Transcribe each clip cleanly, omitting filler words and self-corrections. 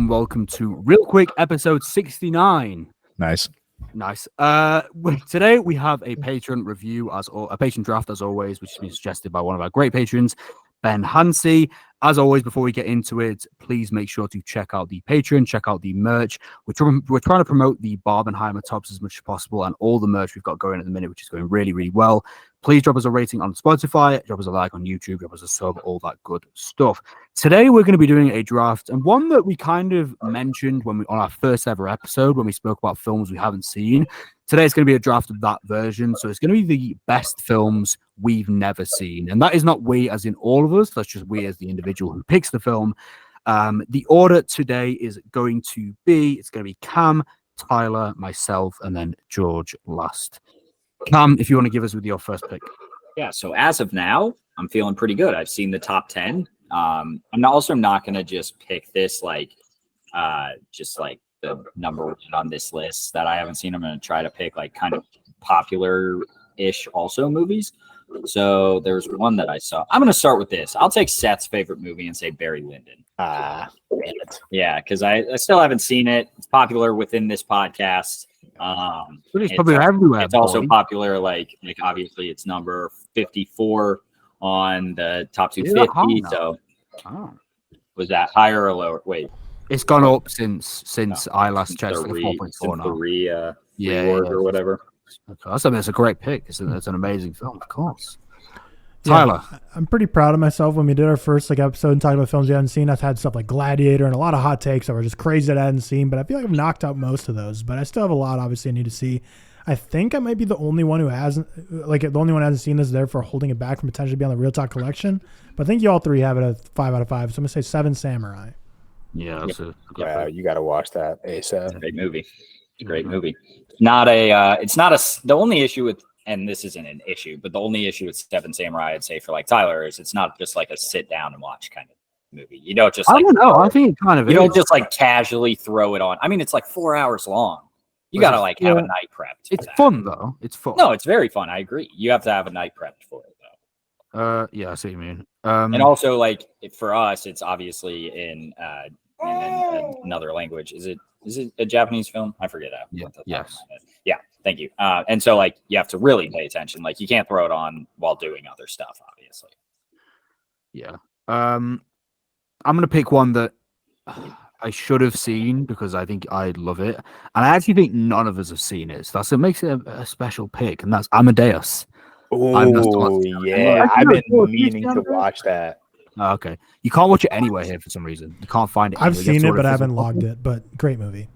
and welcome to ReelQuick episode 69. Nice. Today we have a patron review, a patron draft as always, which has been suggested by one of our great patrons, Ben Hansey. As always, before we get into it, please make sure to check out the Patreon, check out the merch. We're trying to promote the Barbenheimer tops as much as possible and all the merch we've got going at the minute, which is going really, really well. Please drop us a rating on Spotify, drop us a like on YouTube, drop us a sub, all that good stuff. Today we're going to be doing a draft, and one that we kind of mentioned on our first ever episode when we spoke about films we haven't seen. Today it's going to be a draft of that version, so it's going to be the best films we've never seen. And that is not we as in all of us, that's just we as the individual who picks the film. The order today is going to be, it's going to be Cam, Tyler, myself, and then George last. Cam, if you want to give us with your first pick. Yeah, so as of now, I'm feeling pretty good. I've seen the top 10. I'm also not going to just pick this just like the number one on this list that I haven't seen. I'm going to try to pick like kind of popular-ish also movies. So there's one that I saw. I'm going to start with this. I'll take Seth's favorite movie and say Barry Lyndon. Yeah, because I still haven't seen it. It's popular within this podcast. It's popular everywhere. It's also popular, like obviously it's number 54 on the top 250. So was that higher or lower? Wait, it's gone up since I last checked. The 4.4 now. Reward or whatever. Okay. That's a great pick. It's an amazing film, of course. Tyler, I'm pretty proud of myself. When we did our first episode and talked about films we hadn't seen, I've had stuff like Gladiator and a lot of hot takes that were just crazy that I hadn't seen, but I feel like I've knocked out most of those, but I still have a lot obviously I need to see. I think I might be the only one who hasn't seen this, therefore holding it back from potentially being on the ReelTok collection, but I think you all three have it a 5 out of 5, so I'm going to say Seven Samurai. Yeah, that's you got to watch that ASAP. It's a great movie. It's a great movie. The only issue with, and this isn't an issue, but the only issue with Seven Samurai, I'd say for like Tyler, is it's not just like a sit down and watch kind of movie. You don't just I don't know. I think it kind of you don't just like casually throw it on. I mean, it's like 4 hours long. You got to like have a night prepped. It's fun though. It's fun. No, it's very fun. I agree. You have to have a night prepped for it though. Yeah, I see what you mean. And also like for us, it's obviously in another language. Is it a Japanese film? I forget that. Yeah. Yes. Yeah. Thank you. And so like you have to really pay attention. Like you can't throw it on while doing other stuff, obviously. Yeah. I'm gonna pick one that I should have seen because I think I'd love it, and I actually think none of us have seen it. So that's what makes it a special pick, and that's Amadeus. Oh yeah, I've been meaning to watch that. Okay, you can't watch it anywhere here for some reason. You can't find it. I've seen it, but I haven't logged it. But great movie.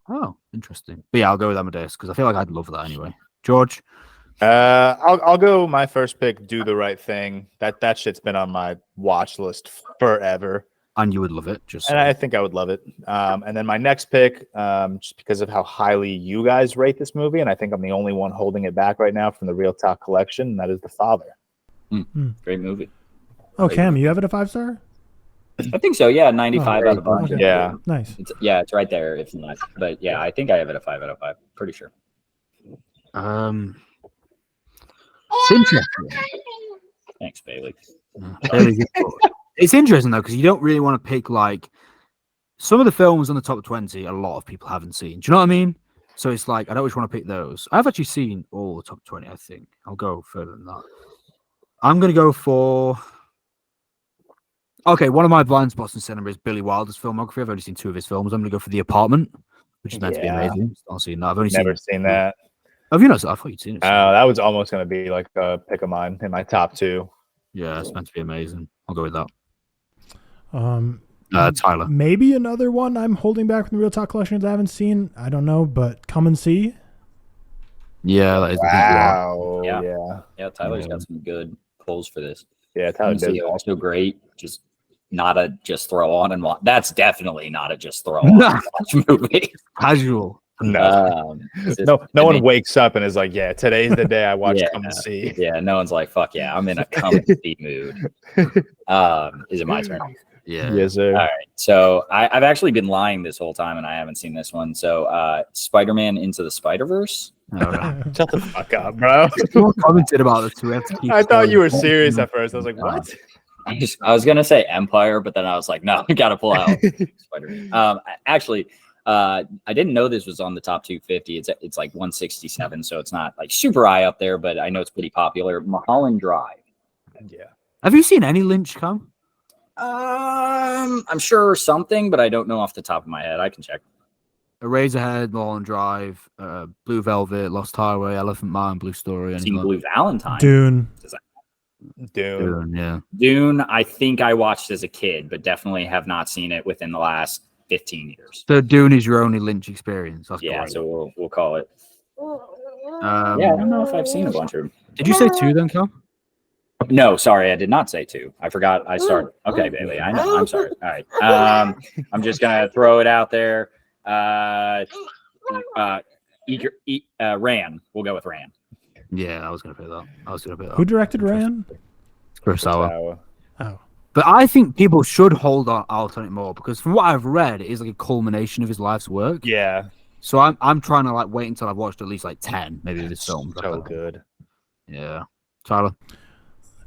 Oh, interesting. But yeah, I'll go with Amadeus because I feel like I'd love that anyway. George, I'll go my first pick. Do the Right Thing. That shit's been on my watch list forever, and you would love it. And I think I would love it. And then my next pick, just because of how highly you guys rate this movie, and I think I'm the only one holding it back right now from the ReelTok collection, and that is The Father. Great movie. Oh, Cam, you have it a 5-star? I think so. Yeah, 95 out of 100. Okay. Yeah, nice. It's right there. If not, but yeah, I think I have it a 5 out of 5. Pretty sure. It's interesting. Thanks, Bailey. It's interesting though because you don't really want to pick like some of the films on the top 20. A lot of people haven't seen. Do you know what I mean? So it's like I don't always want to pick those. I've actually seen all the top 20. I think I'll go further than that. I'm gonna go for. Okay, one of my blind spots in cinema is Billy Wilder's filmography. I've only seen 2 of his films. I'm going to go for The Apartment, which is meant to be amazing. I've seen that. I've only never seen that. Have you not? I thought you'd seen it. That was almost going to be like a pick of mine in my top 2. Yeah, it's meant to be amazing. I'll go with that. Tyler. Maybe another one I'm holding back from the ReelTok collection that I haven't seen. I don't know, but Come and See. Yeah, that is wow. Yeah, Tyler's got some good pulls for this. Yeah, Tyler does. Also great. Not a just throw on and watch. That's definitely not a just throw on and watch movie. Casual. No, no one wakes up and is like, "Yeah, today's the day I watch Come and See." Yeah, no one's like, "Fuck yeah, I'm in a Come and See mood." Is it my turn? Yeah. Yes, sir. All right. So I've actually been lying this whole time, and I haven't seen this one. So Spider-Man Into the Spider-Verse. Shut the fuck up, bro. You commented about this too. I thought you were serious at first. I was like, what? I was gonna say Empire, but then I was like, no, we gotta pull out Spider-Man. Actually, I didn't know this was on the top 250. It's like 167, so it's not like super high up there, but I know it's pretty popular. Mulholland Drive. Yeah. Have you seen any Lynch, Cam? I'm sure something, but I don't know off the top of my head. I can check. Eraserhead, Mulholland Drive, Blue Velvet, Lost Highway, Elephant Man, Blue Story. Seen Blue Valentine. Dune. Dune. Yeah. Dune, I think I watched as a kid, but definitely have not seen it within the last 15 years. So Dune is your only Lynch experience. That's Yeah, great. so we'll call it. Yeah, I don't know if I've seen a bunch of them. Did you say 2 then, Cam? No, sorry, I did not say 2. I forgot I started. Okay, Bailey, I know. I'm sorry. All right. I'm just going to throw it out there. Ran. We'll go with Ran. Yeah, I was going to pick that. Who directed Ran? Kurosawa. Oh. But I think people should hold out on it more because from what I've read, it is like a culmination of his life's work. Yeah. So I'm trying to like wait until I've watched at least like 10, maybe of his films. So good. Yeah. Tyler.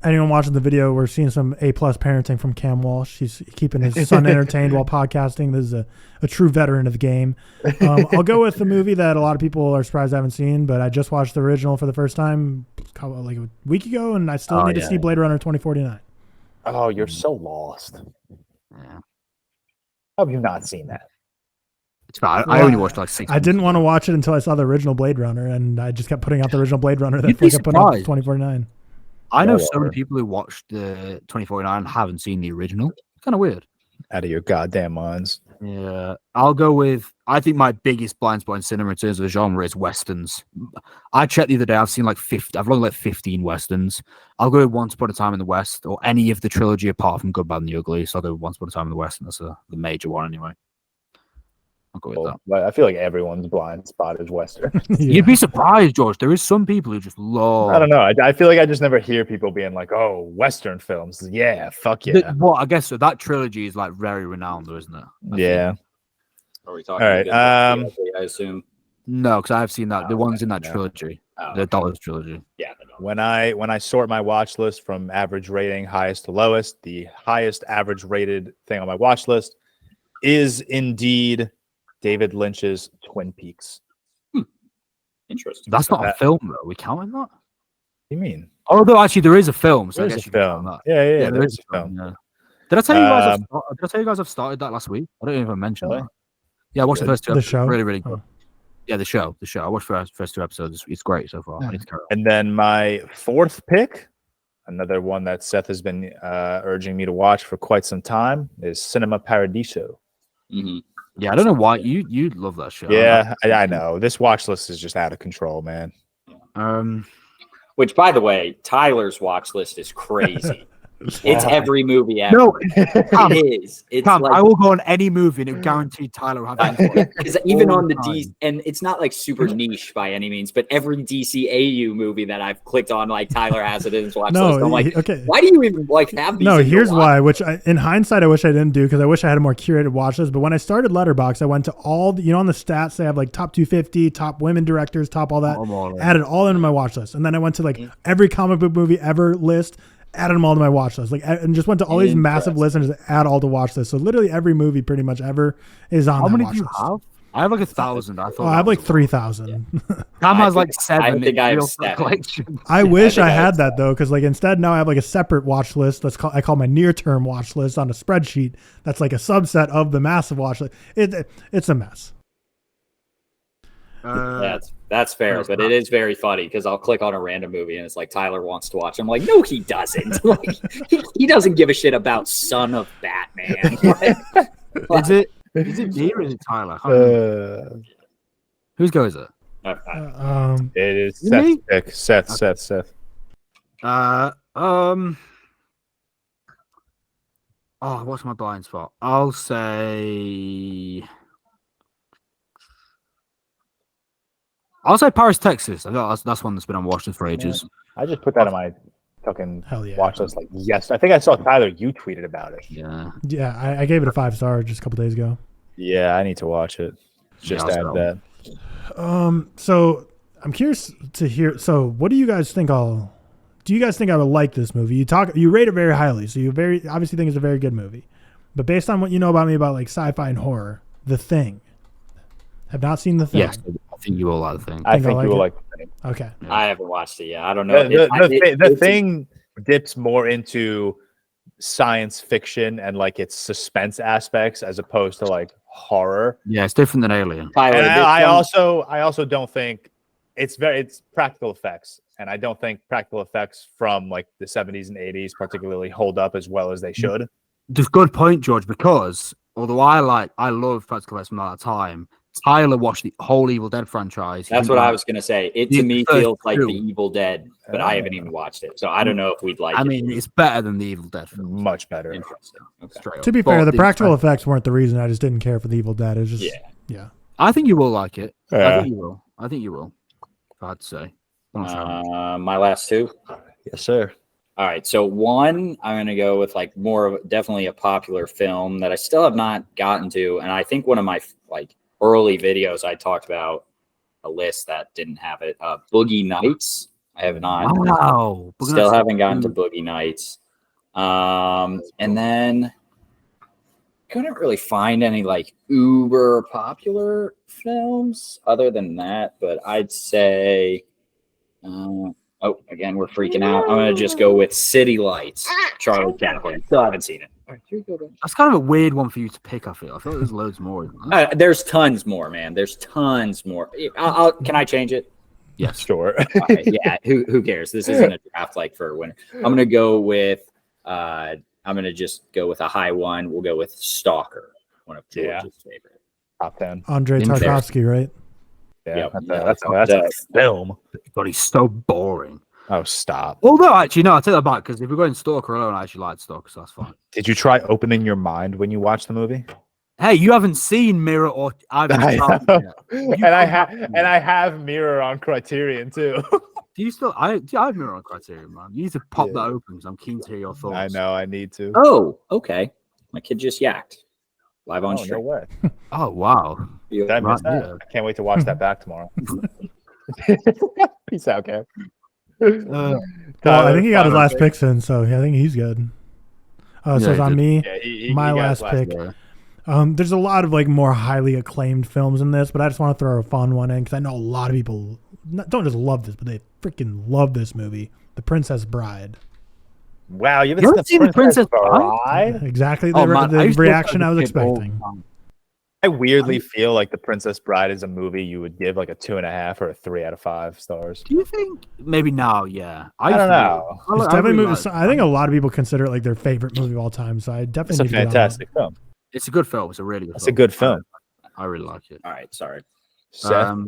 Anyone watching the video, we're seeing some A+ parenting from Cam Walsh. He's keeping his son entertained while podcasting. This is a true veteran of the game. I'll go with the movie that a lot of people are surprised I haven't seen, but I just watched the original for the first time like a week ago, and I still need to see Blade Runner 2049. Oh, you're so lost. Yeah. How have you not seen that? It's fine. I only watched like 6 I didn't want to watch it until I saw the original Blade Runner, and I just kept putting out the original Blade Runner that You'd be put out surprised. 2049. I know so many people who watched the 2049 and haven't seen the original. It's kind of weird. Out of your goddamn minds. Yeah, I'll go with. I think my biggest blind spot in cinema in terms of the genre is westerns. I checked the other day. I've seen like 50. I've looked like 15 westerns. I'll go with Once Upon a Time in the West or any of the trilogy apart from Good, Bad, and the Ugly. So I'll go with Once Upon a Time in the West, and that's the major one anyway. I'll go with that. But I feel like everyone's blind spot is Western. You'd be surprised, George. There is some people who just love. I don't know. I feel like I just never hear people being like, "Oh, Western films, yeah, fuck yeah." Well, I guess so. That trilogy is like very renowned, though, isn't it? Yeah. Are we talking? All right. I assume. No, because I've seen that. The ones in that no. trilogy, Oh, the Dollars trilogy. Yeah. When I sort my watch list from average rating, highest to lowest, the highest average rated thing on my watch list is indeed David Lynch's Twin Peaks. Interesting. That's not a film, though. We counting that? What do you mean? Although actually, there is a film. So I There's guess a you can count film. that. Yeah, there is a film. Yeah. Did I tell you guys? Did I tell you guys I've started that last week? I don't even mention Really? that. Yeah, I watched the first 2 The episodes. show? Really, really good. Oh. Yeah, the show. I watched the first 2 episodes. It's great so far. I need to carry on. And then my fourth pick, another one that Seth has been urging me to watch for quite some time, is Cinema Paradiso. Mm-hmm. Yeah, I don't know why you love that show. Yeah, I know. This watch list is just out of control, man. Which, by the way, Tyler's watch list is crazy. It's every movie ever. No, It is. It's Tom, like, I will go on any movie and it guaranteed Tyler will have it. because even all on the the D, time. and it's not like super niche by any means, but every DCAU movie that I've clicked on, like Tyler has it in his watch list. I'm like, okay. why do you even like have these? No, in your here's watch? why. Which in hindsight, I wish I didn't do because I wish I had a more curated watch list. But when I started Letterboxd, I went to all the, on the stats they have like top 250, top women directors, top all that. Added all into my watch list, and then I went to like every comic book movie ever list. Added them all to my watch list, and just went to all these massive lists and just add all to watch list. So literally every movie pretty much ever is on. How many watch do you list. have? I have like 1,000. I thought I have like 3,000. Cam has I like think- 7. I think I have Real 7. collection. I wish think I I had have that though, because like instead now I have like a separate watch list. I call my near term watch list on a spreadsheet. That's like a subset of the massive watch list. It's a mess. That's fair, but it is very funny because I'll click on a random movie and it's like Tyler wants to watch. I'm like, no, he doesn't. Like, he doesn't give a shit about Son of Batman. Is it me or is it Tyler? I can't remember. Whose go is it? It is Me? Seth's pick. Seth. What's my blind spot? I'll say Paris, Texas. I thought that's one that's been on watch list for ages. I just put that on my fucking Hell yeah. watch list. Like, yes, I think I saw Tyler. You tweeted about it. Yeah. Yeah, I gave it a 5-star just a couple days ago. Yeah, I need to watch it. Just Yeah, add I'll that. So I'm curious to hear. So what do you guys think I'll do you guys think I would like this movie? You rate it very highly, so you obviously think it's a very good movie. But based on what you know about me about like sci-fi and horror, The Thing. Have not seen The Thing. Yes, I think you will like The Thing. I think like you will it? like The Thing. Okay. I haven't watched it yet. I don't know. The Thing dips more into science fiction and like its suspense aspects as opposed to like horror. Yeah, it's different than Alien. Tyler, And this I one- also don't think it's practical effects, and I don't think practical effects from like the 70s and 80s particularly hold up as well as they should. Just good point, George, because although I love practical effects from that time, Tyler watched the whole Evil Dead franchise. That's what I was going to say. It to me first feels like two. The Evil Dead, but I haven't even watched it. So I don't know if we'd like I it. mean, it's better than the Evil Dead film. Much better. Interesting. Okay. Straight To up. be fair, But the practical effects weren't the reason. I just didn't care for The Evil Dead. It was just yeah. I think you will like it. I Yeah. think you will. I think you will. If I had to say. I'm not sure. My last two. Yes, sir. All right. So one, I'm going to go with like more of definitely a popular film that I still have not gotten to. And I think one of my like early videos, I talked about a list that didn't have it. Boogie Nights. I have not. Wow. Still haven't gotten to Boogie Nights. And then couldn't really find any like uber popular films other than that. But I'd say, again, we're freaking out. I'm going to just go with City Lights, Charlie Chaplin. Still haven't seen it. All right, here you go, Ben. That's kind of a weird one for you to pick, I feel. I feel like there's loads more. There's tons more, man. There's tons more. Can I change it? Yes. Sure. Okay, yeah. Who cares? This isn't a draft like for a winner. I'm gonna go with. I'm gonna just go with a high one. We'll go with Stalker, one of George's favorite. Top 10. Andrei In there. Tarkovsky, right? Yeah, Yep. that's a film. God, he's so boring. Oh, stop. Although, actually, no, I'll take that back because if we're going Stalker alone, I actually like Stalker, so that's fine. Did you try opening your mind when you watched the movie? Hey, you haven't seen Mirror or I've I yet. and I have Mirror on Criterion too. Do you still? I have Mirror on Criterion, man. You need to pop that open because I'm keen to hear your thoughts. I know, I need to. Oh, okay. My kid just yacked live on No stream. way. Oh, wow. Did I miss Right, that? yeah. I can't wait to watch that back tomorrow. Peace out, Kev. Well, I think he got his last picks in, so yeah, I think he's good. So Yeah, it's he on did. me. Yeah, he My got last his pick. Yeah. There's a lot of like more highly acclaimed films in this, but I just want to throw a fun one in because I know a lot of people don't just love this, but they freaking love this movie, The Princess Bride. Wow, you You haven't seen The Princess Bride? Exactly the, Oh, man, I the used to watch reaction that I was as a kid all the expecting. time. I weirdly feel like The Princess Bride is a movie you would give like a 2.5 or a 3 out of 5 stars. Do you think maybe now? Yeah, I don't know. It's definitely I think a lot of people consider it like their favorite movie of all time, so I It's definitely a need to get on fantastic film. It's a good film. It's a really good. It's film. a good film. I really like it. All right, sorry. Seth,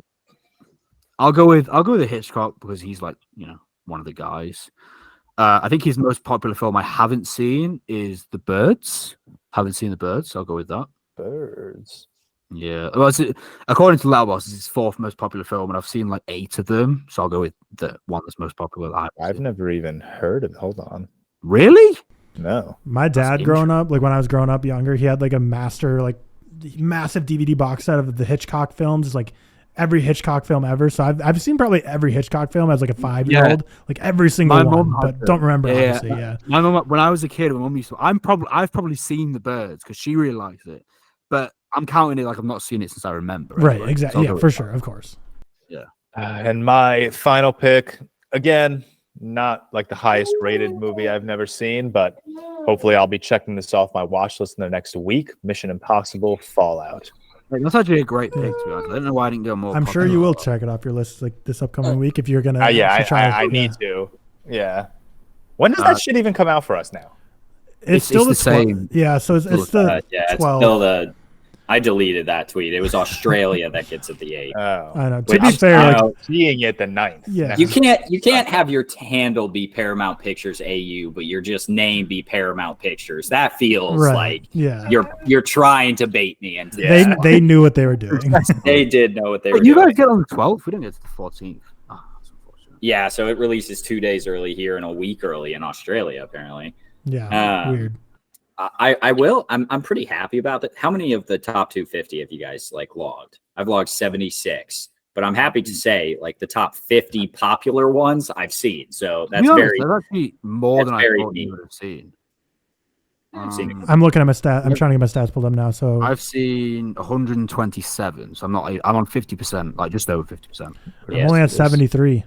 I'll go with a Hitchcock because he's like one of the guys. I think his most popular film I haven't seen is The Birds. Haven't seen The Birds. So I'll go with that. Birds. Yeah, well, according to Letterboxd, it's his 4th most popular film, and I've seen like 8 of them. So I'll go with the one that's most popular. That I've never even heard of it. Hold on. Really? No. My dad growing up, like when I was growing up younger, he had like a massive DVD box set of the Hitchcock films. It's like every Hitchcock film ever. So I've seen probably every Hitchcock film as like a 5-year-old, like every single My one, mum but had don't remember them. obviously. Yeah. My mum, when I was a kid, my mum used to. I've probably seen The Birds because she really likes it, but I'm counting it like I've not seen it since I remember. Right. Anyway. Exactly. So Yeah, I'll go for with sure. Of course. And my final pick, again, not like the highest rated movie I've never seen, but hopefully I'll be checking this off my watch list in the next week. Mission Impossible Fallout. that. That's actually a great pick. To be honest. I don't know why I didn't go more. I'm sure popular. you will check it off your list like this upcoming week if you're gonna. I need to. Yeah. When does that shit even come out for us now? It's still it's the the 12th. same. Yeah, so it's the It's 12. still the. I deleted that tweet. It was Australia that gets it the 8. Oh. I know. To Wait, be I'm fair, sorry. like, Seeing it the 9th. Yeah. You can't have your handle be Paramount Pictures AU, but your just name be Paramount Pictures. That feels right. like Yeah. you're trying to bait me into Yeah. this. They knew what they were doing. They did know what they were But you doing. guys get on the 12th. We don't get to the 14th. Oh, that's unfortunate. Yeah, so it releases 2 days early here and a week early in Australia, apparently. Yeah. Weird. I will. I'm pretty happy about that. How many of the top 250 have you guys like logged? I've logged 76. but I'm happy to say like the top 50 popular ones I've seen. So that's To be honest, very, that's actually more that's than I very thought neat. you would have seen. I've seen I'm looking at my stat. I'm trying to get my stats pulled up now. So I've seen 127, so I'm on 50%, like just over 50%. Yeah, I'm only at so 73.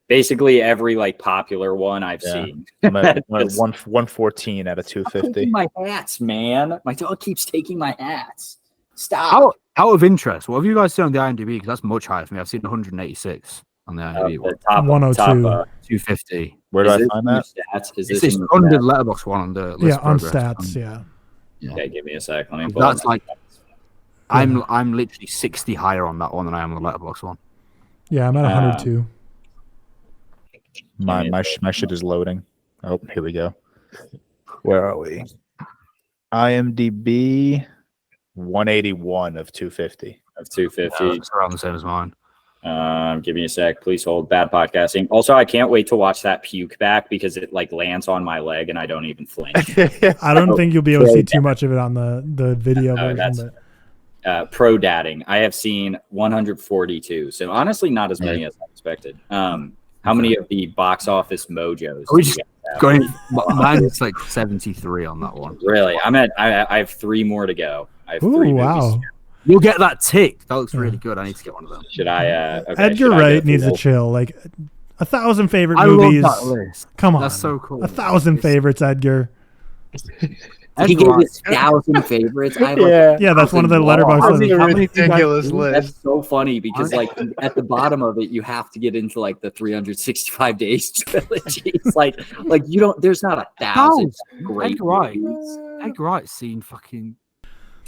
basically every like popular one I've seen. I'm at 114 out of Taking 250. my hats, man. My dog keeps taking my hats. Stop. Out of interest, what have you guys seen on the IMDb? Because that's much higher for me. I've seen 186 on the IMDb The one. top 102. 250. Where do is I this find in your that? stats? Is It's this in your under stats? letterbox one on the list. Yeah, on progress. stats. Yeah. Okay, give me a sec. Let me pull That's up my like stats. I'm literally 60 higher on that one than I am on the letterbox one. Yeah, I'm at 102. My shit is loading. Oh, here we go. Where are we? IMDb 181 of 250. Of 250. It's around the same as mine. Give me a sec. Please hold. Bad podcasting. Also, I can't wait to watch that puke back because it like lands on my leg and I don't even flinch. I don't think you'll be able to see too much of it on the video version. that's- But Pro dadding. I have seen 142. So honestly, not as many as I expected. How many of the box office mojos? We did you just guys have? going. Mine's like 73 on that one. Really? I have 3 more to go. I have 3 ooh, movies. wow. You'll get that tick. That looks Yeah. really good. I need to get one of them. Should I? Okay, Edgar should I Wright go needs through to chill. Like 1,000 favorite I movies. love that list. Come on. That's so cool. 1,000 favorites, Edgar. He Edgar gave Wright. us 1,000 favorites. I have Yeah, that's one of the Letterboxd. letterbox How ones. many ridiculous That's so funny because like at the bottom of it, you have to get into like the 365 days trilogy. It's like you don't. There's not 1,000 great Edgar Wright. movies. Edgar Wright's seen fucking.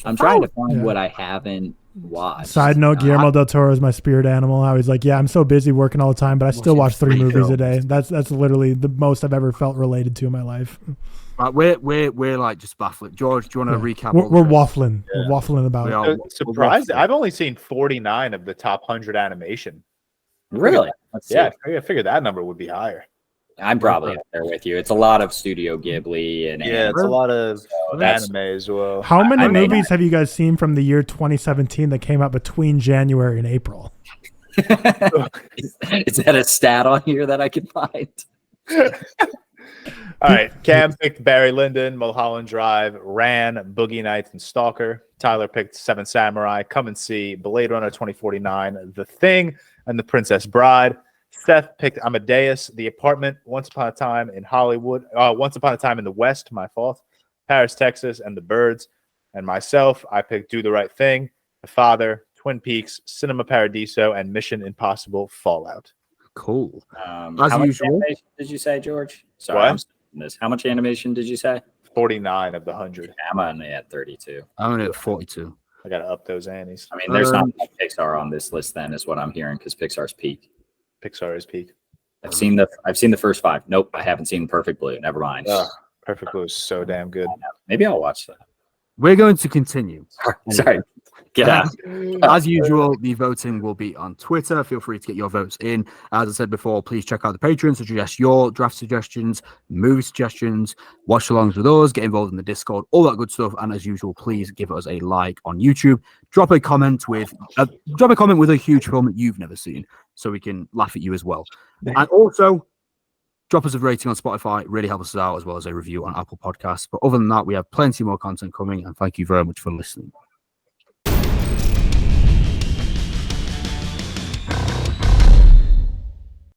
I'm trying to find Yeah. what I haven't watched. Side note, Guillermo del Toro is my spirit animal. How he's like, yeah, I'm so busy working all the time, but I still watch 3 movies a day. That's literally the most I've ever felt related to in my life. Right, we're like just baffled. George, do you want to recap? We're, all the we're trailers? waffling. Yeah. We're waffling about We it. are. Surprised. I've only seen 49 of the top 100 animation. Really? Let's see. Yeah, I figured that number would be higher. I'm probably up there with you. It's a lot of Studio Ghibli and Yeah, it's a lot of that's- anime as well. How many I may movies have you guys seen from the year 2017 that came out between January and April? Is that a stat on here that I can find? All right, Cam picked Barry Lyndon, Mulholland Drive, Ran, Boogie Nights, and Stalker. Tyler picked Seven Samurai, Come and See, Blade Runner 2049, The Thing, and The Princess Bride. Seth picked Amadeus, The Apartment, Once Upon a Time in Hollywood, Once Upon a Time in the West, my fault, Paris, Texas, and The Birds. And myself, I picked Do the Right Thing, The Father, Twin Peaks, Cinema Paradiso, and Mission Impossible Fallout. Cool. As As how much usual. animation did you say, George? Sorry, What? I'm skipping this. How much animation did you say? 49 of the 100. I'm only at 32. I'm only at 42. I got to up those annies. I mean, there's not much Pixar on this list. Then is what I'm hearing because Pixar's peak. Pixar is peak. I've seen the first 5. Nope, I haven't seen Perfect Blue. Never mind. Perfect Blue is so damn good. Maybe I'll watch that. We're going to continue. Sorry, get out. As usual, the voting will be on Twitter. Feel free to get your votes in. As I said before, please check out the Patreon to suggest your draft suggestions, movie suggestions, watch alongs with us, get involved in the Discord, all that good stuff. And as usual, please give us a like on YouTube. Drop a comment with a huge film that you've never seen, so we can laugh at you as well. And also, drop us a rating on Spotify. It really helps us out, as well as a review on Apple Podcasts. But other than that, we have plenty more content coming. And thank you very much for listening.